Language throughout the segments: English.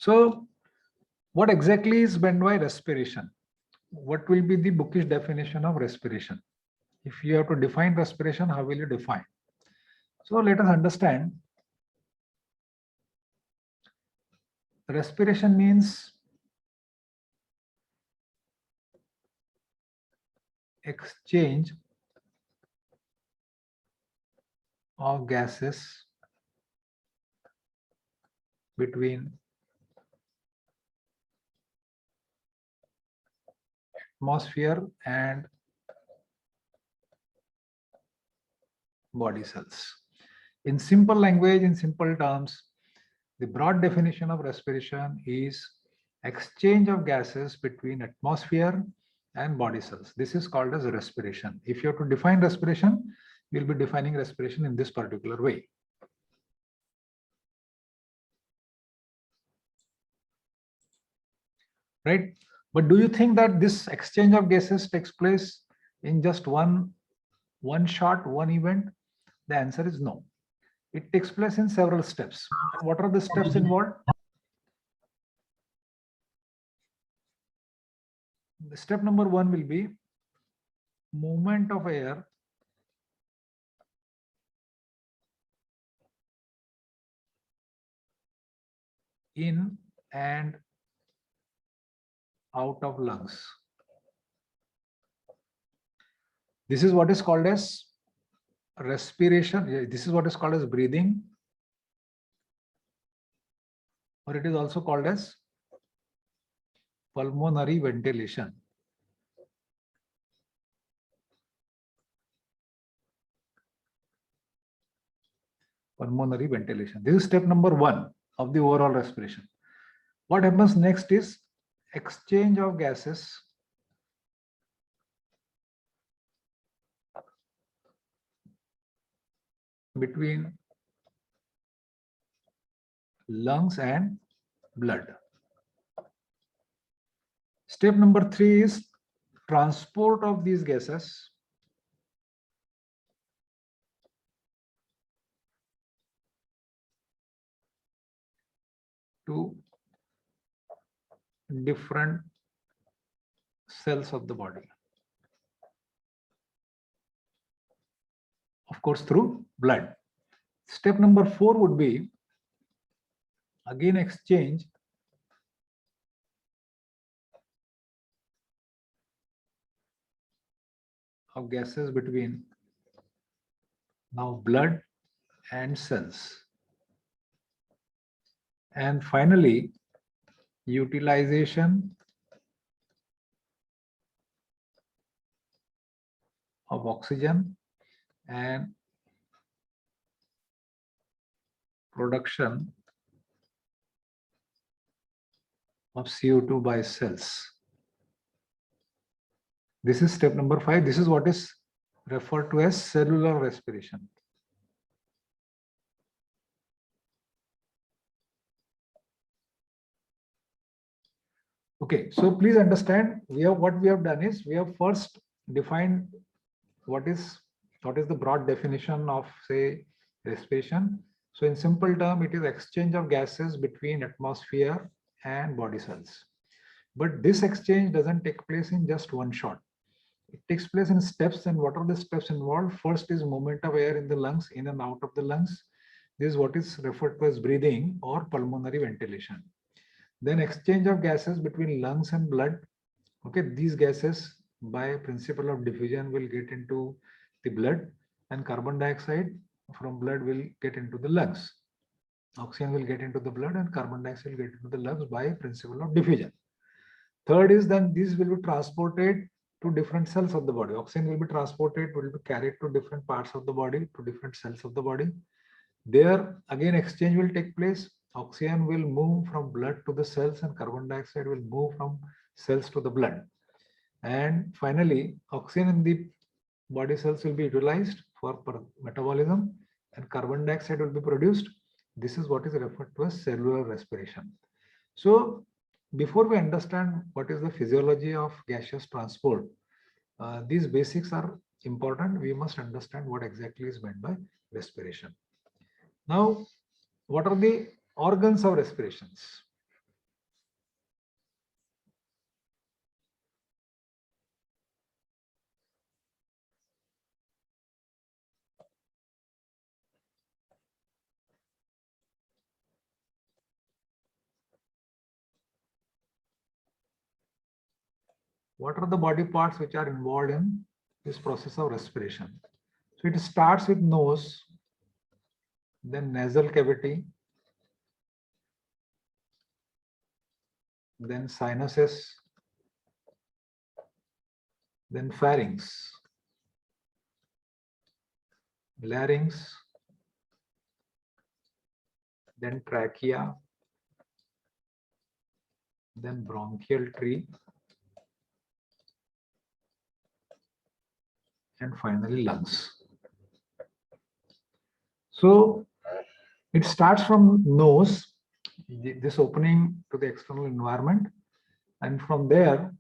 So what exactly is meant by respiration? What will be the bookish definition of respiration? If you have to define respiration, how will you define? So let us understand. Respiration means exchange of gases between atmosphere and body cells. In simple language, in simple terms, the broad definition of respiration is exchange of gases between atmosphere and body cells. This is called as respiration. If you have to define respiration, you'll be defining respiration in this particular way. Right? But do you think that this exchange of gases takes place in just one shot, one event? The answer is no. It takes place in several steps. And what are the steps involved? The step number one will be movement of air in and out of lungs. This is what is called as respiration. This is what is called as breathing, or it is also called as pulmonary ventilation. Pulmonary ventilation. This is step number one of the overall respiration. What happens next is exchange of gases between lungs and blood. Step number three is transport of these gases to different cells of the body. Of course, through blood. Step number four would be again exchange of gases between now blood and cells. And finally, utilization of oxygen and production of CO2 by cells. This is step number five. This is what is referred to as cellular respiration. Okay, so please understand, what we have done is we have first defined what is the broad definition of, say, respiration. So in simple term, it is exchange of gases between atmosphere and body cells. But this exchange doesn't take place in just one shot. It takes place in steps. And what are the steps involved? First is movement of air in the lungs, in and out of the lungs. This is what is referred to as breathing or pulmonary ventilation. Then exchange of gases between lungs and blood. Okay, these gases by principle of diffusion will get into the blood, and carbon dioxide from blood will get into the lungs. Oxygen will get into the blood and carbon dioxide will get into the lungs by principle of diffusion. Third is then these will be transported to different cells of the body. Oxygen will be transported, will be carried to different parts of the body, to different cells of the body. There again exchange will take place. Oxygen will move from blood to the cells and carbon dioxide will move from cells to the blood. And finally, oxygen in the body cells will be utilized for metabolism and carbon dioxide will be produced. This is what is referred to as cellular respiration. So before we understand what is the physiology of gaseous transport, these basics are important. We must understand what exactly is meant by respiration. Now, what are the organs of respirations? what are the body parts which are involved in this process of respiration? So it starts with nose, then nasal cavity, then sinuses, then pharynx, larynx, then trachea, then bronchial tree, and finally lungs. So it starts from nose, this opening to the external environment, and from there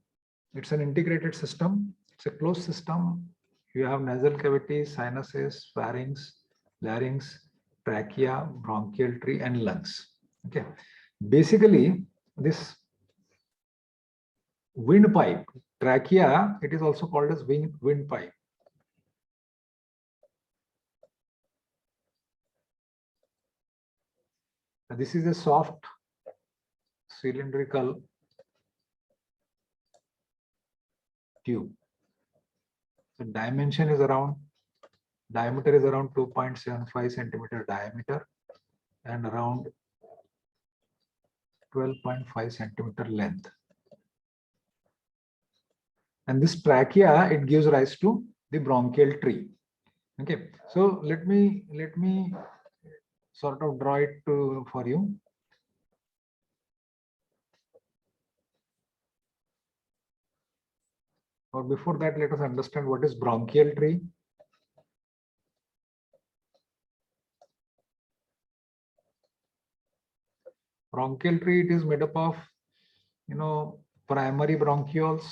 it's an integrated system. It's a closed system. You have nasal cavity, sinuses, pharynx, larynx, trachea, bronchial tree, and lungs. Okay. Basically, this windpipe, trachea, it is also called as windpipe. This is a soft cylindrical tube. The diameter is around 2.75 centimeter diameter and around 12.5 centimeter length. And this trachea, it gives rise to the bronchial tree. Okay, so let me sort of draw it for you. Or before that, let us understand what is bronchial tree. Bronchial tree, it is made up of, primary bronchioles,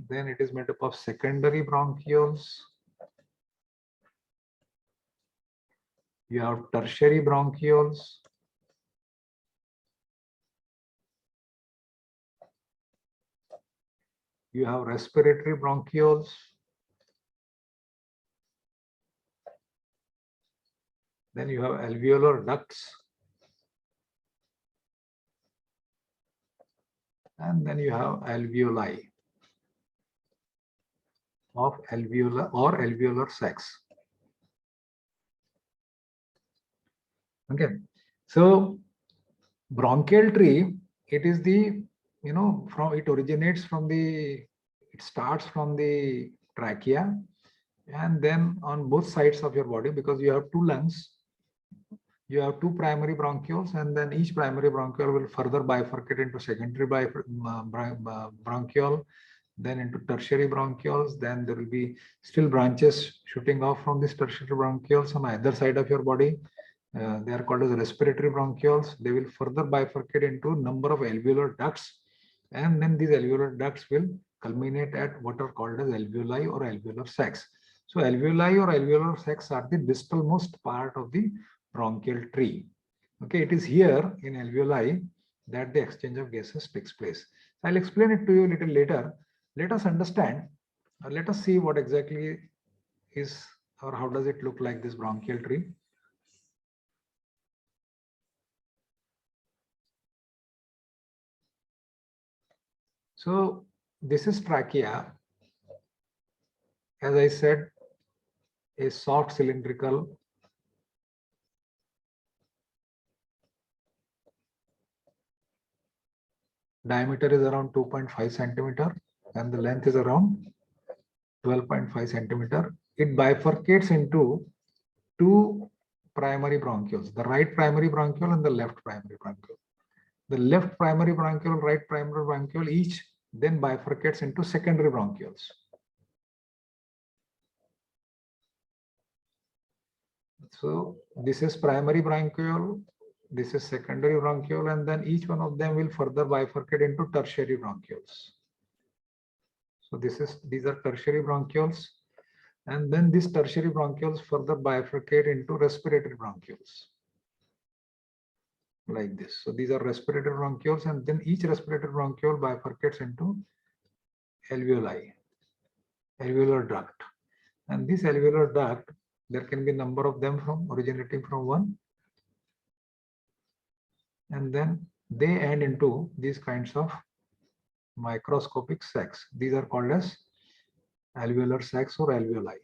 then it is made up of secondary bronchioles, you have tertiary bronchioles, you have respiratory bronchioles, then you have alveolar ducts, and then you have alveoli of alveolar or alveolar sacs. Okay, so bronchial tree, it is the, it originates from it starts from the trachea, and then on both sides of your body, because you have two lungs, you have two primary bronchioles, and then each primary bronchiole will further bifurcate into secondary bronchiole, then into tertiary bronchioles. Then there will be still branches shooting off from these tertiary bronchioles on either side of your body. They are called as respiratory bronchioles. They will further bifurcate into number of alveolar ducts, and then these alveolar ducts will culminate at what are called as alveoli or alveolar sacs. So alveoli or alveolar sacs are the distalmost part of the bronchial tree. Okay, it is here in alveoli that the exchange of gases takes place. I'll explain it to you a little later. Let us understand, let us see what exactly is, or how does it look like, this bronchial tree. So this is trachea. As I said, a soft cylindrical diameter is around 2.5 centimeter and the length is around 12.5 centimeter. It bifurcates into two primary bronchioles, the right primary bronchiole and the left primary bronchiole. The left primary bronchiole, right primary bronchiole, each then bifurcates into secondary bronchioles. So this is primary bronchiole, this is secondary bronchiole, and then each one of them will further bifurcate into tertiary bronchioles. So these are tertiary bronchioles, and then these tertiary bronchioles further bifurcate into respiratory bronchioles, like this. So these are respiratory bronchioles, and then each respiratory bronchiole bifurcates into alveoli, alveolar duct. And this alveolar duct, there can be a number of them originating from one and then they end into these kinds of microscopic sacs. These are called as alveolar sacs or alveoli.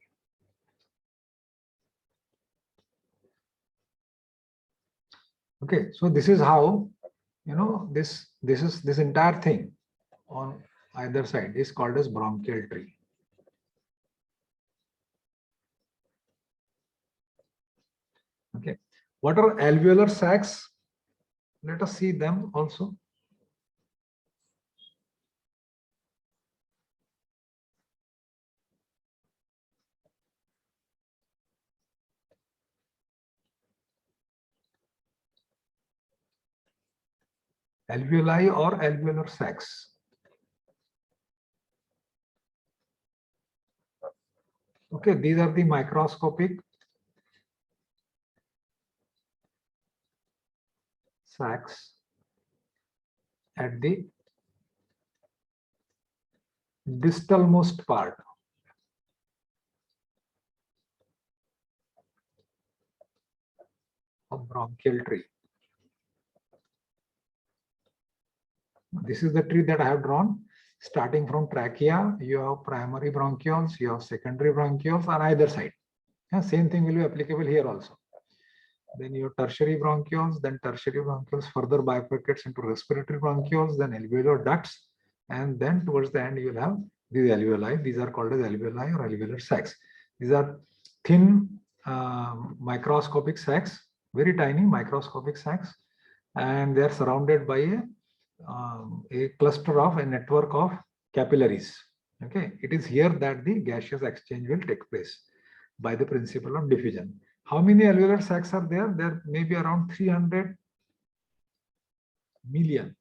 Okay, so this is how, you know, this entire thing on either side is called as bronchial tree. Okay, what are alveolar sacs? Let us see them also. Alveoli or alveolar sacs. Okay, these are the microscopic sacs at the distalmost part of bronchial tree. This is the tree that I have drawn. Starting from trachea, you have primary bronchioles, you have secondary bronchioles on either side. Yeah, same thing will be applicable here also. Then you have tertiary bronchioles, then tertiary bronchioles further bifurcates into respiratory bronchioles, then alveolar ducts, and then towards the end you will have these alveoli. These are called as alveoli or alveolar sacs. These are thin microscopic sacs, very tiny microscopic sacs, and they are surrounded by a cluster of a network of capillaries. Okay, it is here that the gaseous exchange will take place by the principle of diffusion. How many alveolar sacs are there? There may be around 300 million.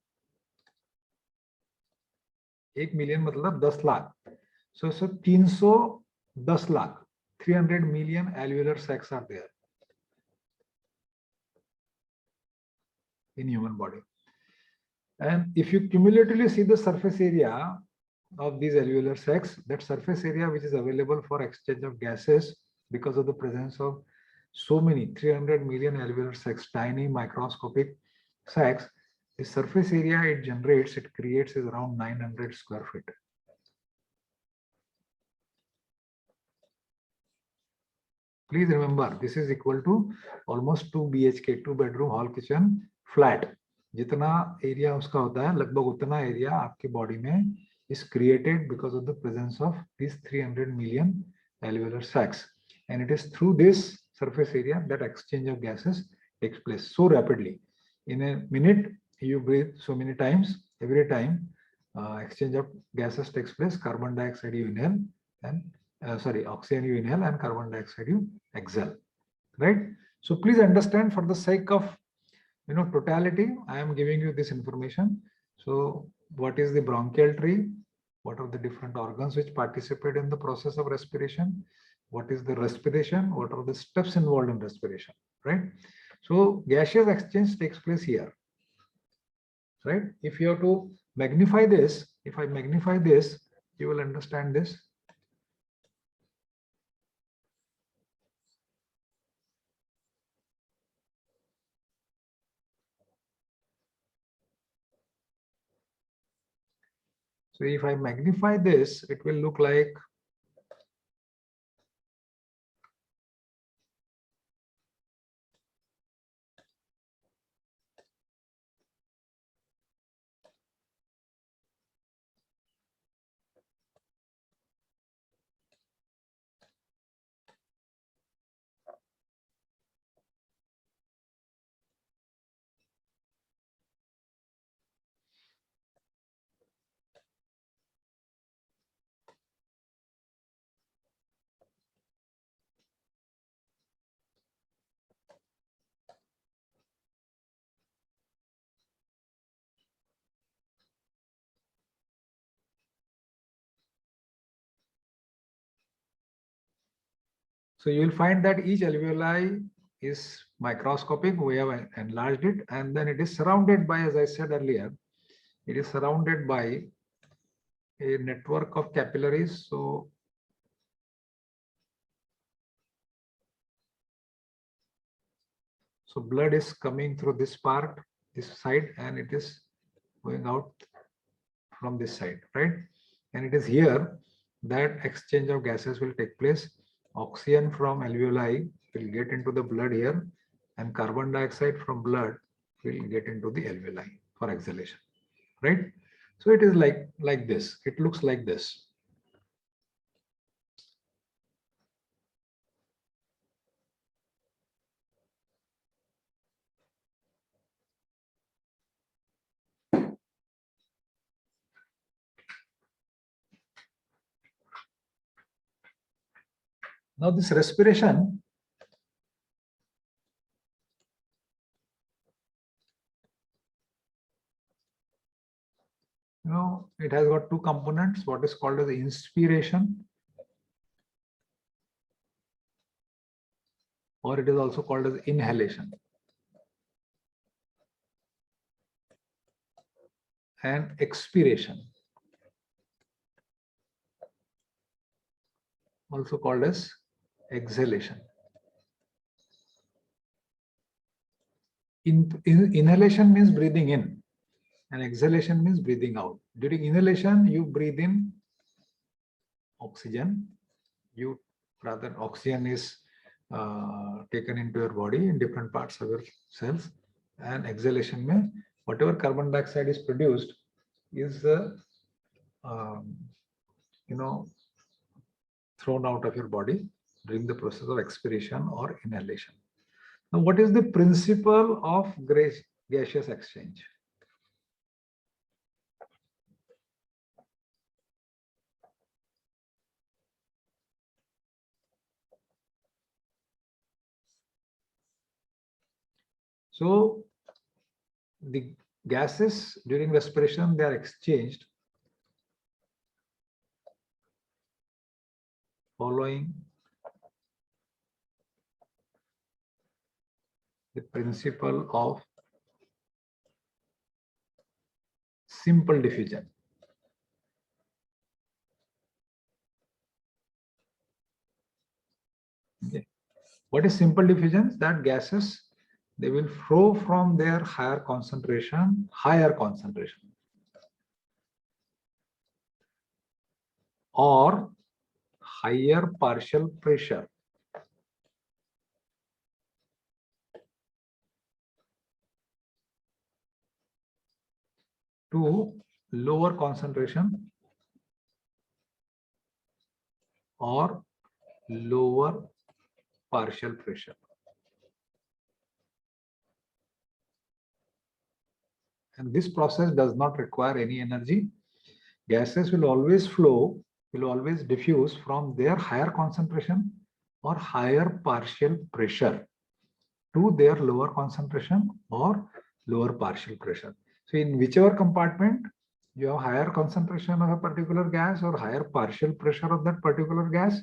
1 million मतलब 10 lakh. So 310 lakh, 300 million alveolar sacs are there in human body. And if you cumulatively see the surface area of these alveolar sacs, that surface area which is available for exchange of gases because of the presence of so many 300 million alveolar sacs, tiny microscopic sacs, the surface area it generates, it creates is around 900 square feet. Please remember, this is equal to almost 2 BHK, 2-bedroom hall kitchen flat. जितना area उसका होता है लगभग उतना area आपके body में is created because of the presence of these 300 million alveolar sacs, and it is through this surface area that exchange of gases takes place so rapidly. In a minute you breathe so many times, every time exchange of gases takes place. Carbon dioxide you inhale and oxygen you inhale and carbon dioxide you exhale, right? So please understand, for the sake of totality, I am giving you this information. So what is the bronchial tree? What are the different organs which participate in the process of respiration? What is the respiration? What are the steps involved in respiration, right? So gaseous exchange takes place here, right? If you have to magnify this, if I magnify this, you will understand this. So if I magnify this, it will look like so you will find that each alveoli is microscopic. We have enlarged it, and then it is surrounded by, as I said earlier, it is surrounded by a network of capillaries. So blood is coming through this part, this side and it is going out from this side, right? And it is here that exchange of gases will take place. Oxygen from alveoli will get into the blood here, and carbon dioxide from blood will get into the alveoli for exhalation, right? So it is like this. It looks like this. Now this respiration, it has got two components, what is called as inspiration, or it is also called as inhalation, and expiration, also called as exhalation. Inhalation means breathing in, and exhalation means breathing out. During inhalation, you breathe in oxygen. Oxygen is taken into your body in different parts of your cells, and exhalation means whatever carbon dioxide is produced is thrown out of your body during the process of expiration or inhalation. Now, what is the principle of gaseous exchange? So the gases during respiration, they are exchanged following the principle of simple diffusion. Okay. What is simple diffusion? That gases, they will flow from their higher concentration or higher partial pressure to lower concentration or lower partial pressure. And this process does not require any energy. Gases will always flow, will always diffuse from their higher concentration or higher partial pressure to their lower concentration or lower partial pressure. So in whichever compartment you have higher concentration of a particular gas or higher partial pressure of that particular gas,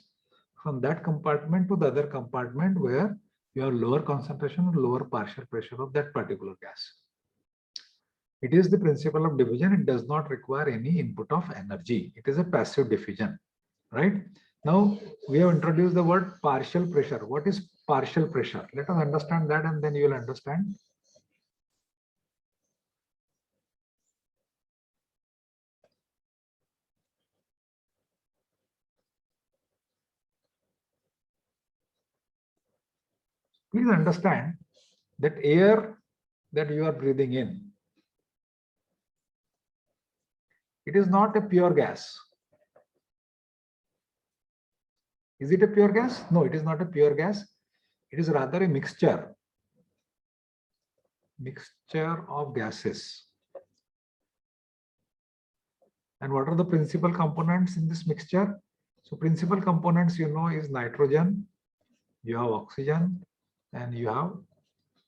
from that compartment to the other compartment where you have lower concentration or lower partial pressure of that particular gas. It is the principle of diffusion. It does not require any input of energy. It is a passive diffusion, right? Now we have introduced the word partial pressure. What is partial pressure? Let us understand that, and then you will understand. Please understand that air that you are breathing in, it is not a pure gas. Is it a pure gas? No, it is not a pure gas. It is rather a mixture of gases. And what are the principal components in this mixture? So principal components, is nitrogen, you have oxygen, and you have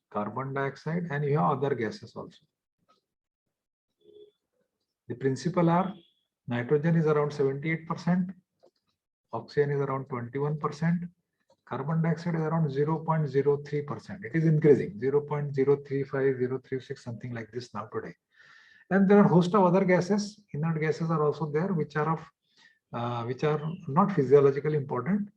carbon dioxide, and you have other gases also. The principal are nitrogen is around 78%, oxygen is around 21%, carbon dioxide is around 0.03%. It is increasing, 0.035, 036, something like this now today. And there are a host of other gases. Inert gases are also there, which are not physiologically important,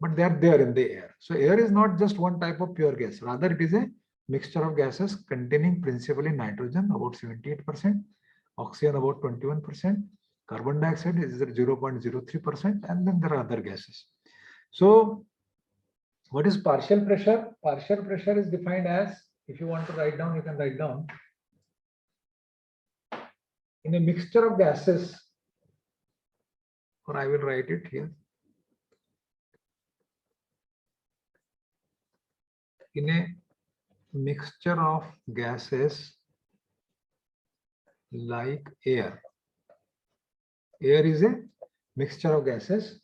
but they are there in the air. So air is not just one type of pure gas. Rather, it is a mixture of gases containing principally nitrogen about 78%, oxygen about 21%, carbon dioxide is 0.03%, and then there are other gases. So what is partial pressure? Partial pressure is defined as, if you want to write down, you can write down, in a mixture of gases, or I will write it here. In a mixture of gases like air. Air is a mixture of gases.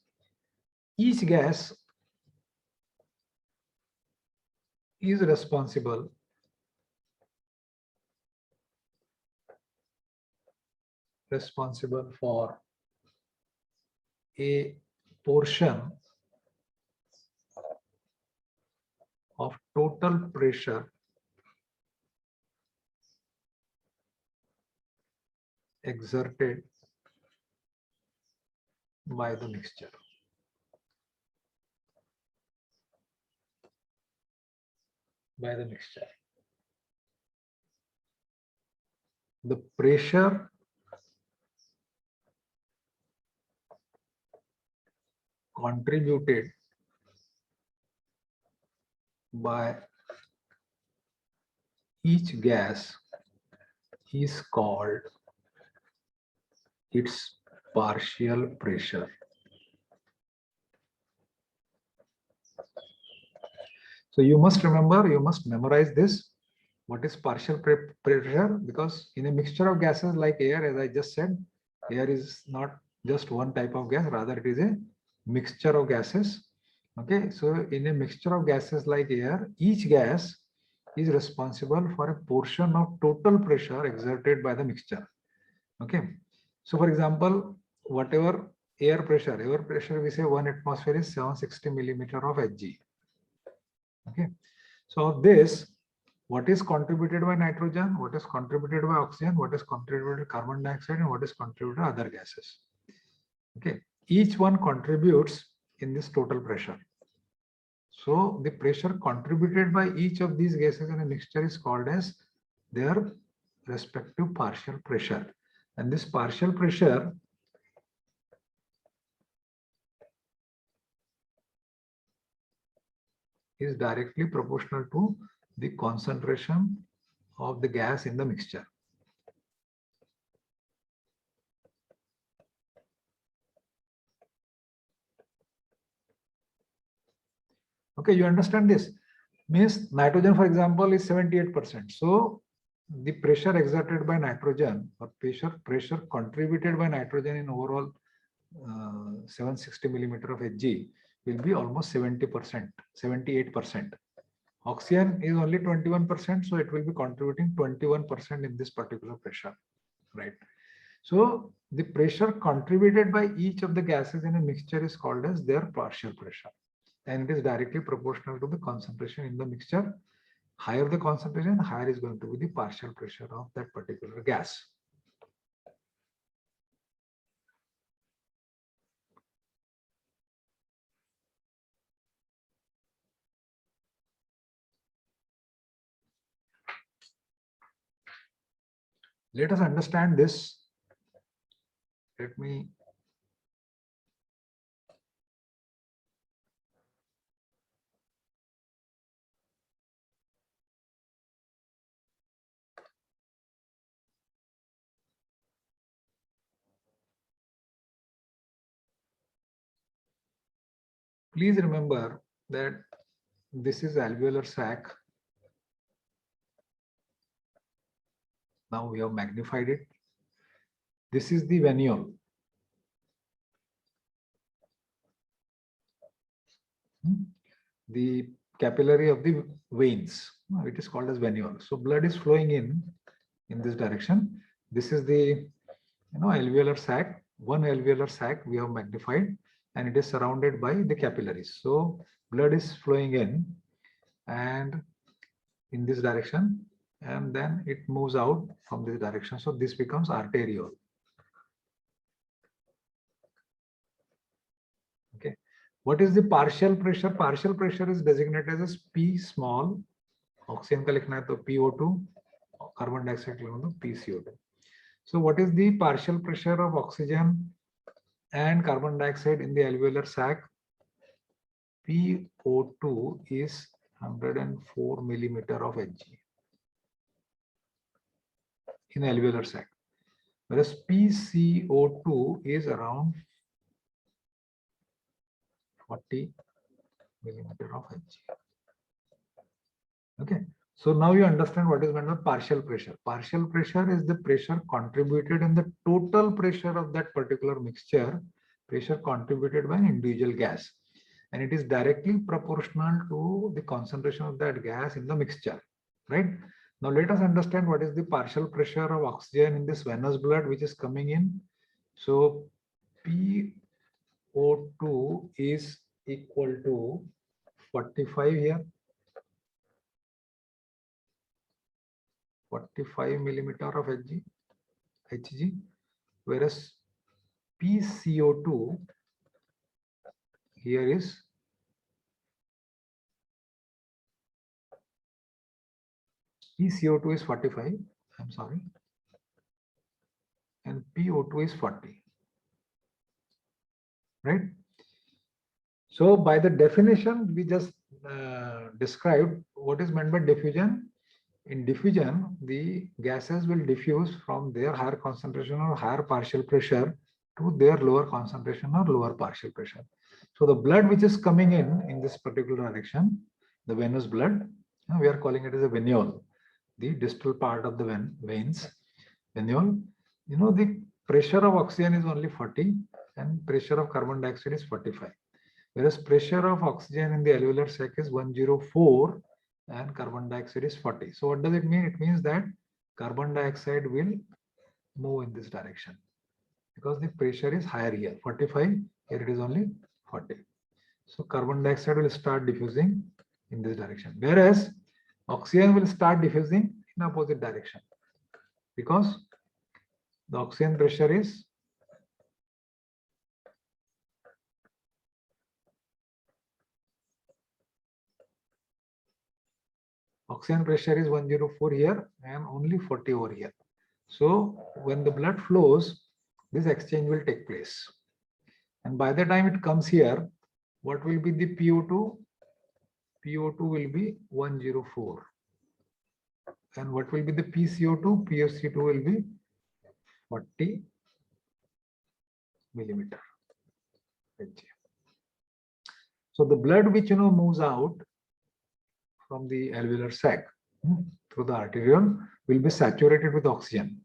Each gas is responsible for a portion of total pressure exerted by the mixture. The pressure contributed by each gas is called its partial pressure. So you must remember, you must memorize this. What is partial pressure? Because in a mixture of gases like air, as I just said, air is not just one type of gas, rather it is a mixture of gases. Okay, so in a mixture of gases like air, each gas is responsible for a portion of total pressure exerted by the mixture. Okay, so for example, whatever air pressure we say 1 atmosphere is 760 millimeter of Hg. Okay, so of this, what is contributed by nitrogen, what is contributed by oxygen, what is contributed by carbon dioxide, and what is contributed by other gases. Okay, each one contributes in this total pressure. So the pressure contributed by each of these gases in a mixture is called as their respective partial pressure. And this partial pressure is directly proportional to the concentration of the gas in the mixture. Okay, you understand this? Means nitrogen, for example, is 78%. So the pressure exerted by nitrogen, or pressure contributed by nitrogen in overall 760 millimeter of Hg will be almost 70%, 78%. Oxygen is only 21%, so it will be contributing 21% in this particular pressure, right? So the pressure contributed by each of the gases in a mixture is called as their partial pressure, and it is directly proportional to the concentration in the mixture. Higher the concentration, higher is going to be the partial pressure of that particular gas. Let us understand this. Let me please remember that this is alveolar sac. Now we have magnified it. This is the venule. The capillary of the veins. It is called as venule. So blood is flowing in this direction. This is the alveolar sac. One alveolar sac we have magnified, and it is surrounded by the capillaries. So blood is flowing in and in this direction, and then it moves out from this direction. So this becomes arteriole. Okay. What is the partial pressure? Partial pressure is designated as P small oxygen का लिखना है तो PO2, carbon dioxide लिखना तो PCO2. So what is the partial pressure of oxygen and carbon dioxide in the alveolar sac? PO2 is 104 millimeter of Hg in alveolar sac, whereas PCO2 is around 40 millimeter of Hg. Okay, so now you understand what is meant by partial pressure. Partial pressure is the pressure contributed in the total pressure of that particular mixture, pressure contributed by an individual gas, and it is directly proportional to the concentration of that gas in the mixture, right? Now let us understand what is the partial pressure of oxygen in this venous blood which is coming in. So PO2 is equal to 45 here, 45 millimeter of Hg, whereas PCO2 here is PCO2 is 45, I'm sorry, and PO2 is 40, right? So by the definition we just described what is meant by diffusion. In diffusion, the gases will diffuse from their higher concentration or higher partial pressure to their lower concentration or lower partial pressure. So the blood which is coming in this particular direction, the venous blood, we are calling it as a venule, the distal part of the veins, venule. You know, the pressure of oxygen is only 40 and pressure of carbon dioxide is 45. Whereas pressure of oxygen in the alveolar sac is 104 and carbon dioxide is 40. So what does it mean? It means that carbon dioxide will move in this direction because the pressure is higher here, 45, here it is only 40. So carbon dioxide will start diffusing in this direction, whereas oxygen will start diffusing in opposite direction because the oxygen pressure is oxygen pressure is 104 here and only 40 over here. So when the blood flows, this exchange will take place. And by the time it comes here, what will be the PO2? PO2 will be 104. And what will be the PCO2? PCO2 will be 40 millimeter. So the blood which moves out from the alveolar sac through the arteriole will be saturated with oxygen.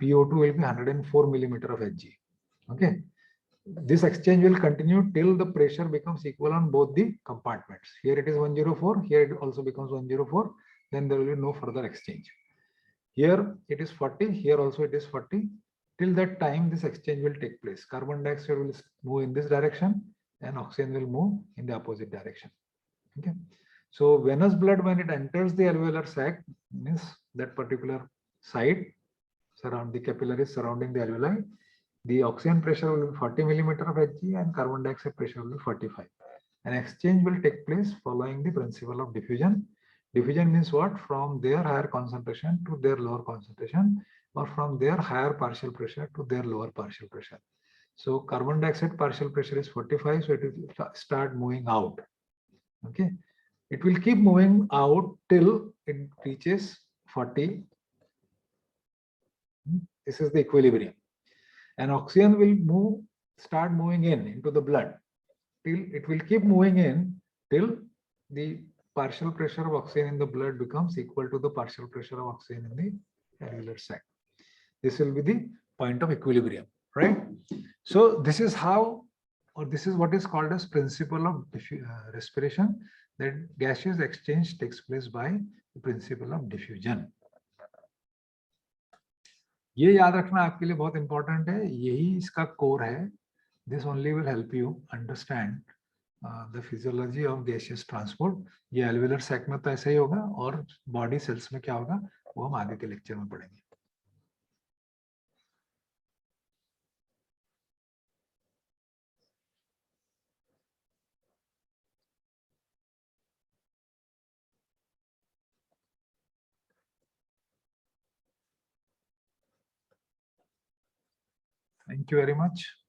PO2 will be 104 millimeter of Hg. Okay. This exchange will continue till the pressure becomes equal on both the compartments. Here it is 104, here it also becomes 104, then there will be no further exchange. Here it is 40, here also it is 40. Till that time, this exchange will take place. Carbon dioxide will move in this direction and oxygen will move in the opposite direction. Okay. So venous blood, when it enters the alveolar sac, means that particular site surround the capillaries surrounding the alveoli, the oxygen pressure will be 40 millimeter of Hg and carbon dioxide pressure will be 45. An exchange will take place following the principle of diffusion. Diffusion means what? From their higher concentration to their lower concentration, or from their higher partial pressure to their lower partial pressure. So carbon dioxide partial pressure is 45, so it will start moving out. Okay, it will keep moving out till it reaches 40. This is the equilibrium. And oxygen will start moving into the blood. Till it will keep moving in till the partial pressure of oxygen in the blood becomes equal to the partial pressure of oxygen in the alveolar sac. This will be the point of equilibrium, right? So this is how, or this is what is called as principle of respiration, that gaseous exchange takes place by the principle of diffusion. ये याद रखना आपके लिए बहुत important है, यही इसका core है. This only will help you understand the physiology of gaseous transport. ये alveolar sac में तो ऐसा ही होगा, और body cells में क्या होगा वो हम आगे के लेक्चर में पढ़ेंगे. Thank you very much.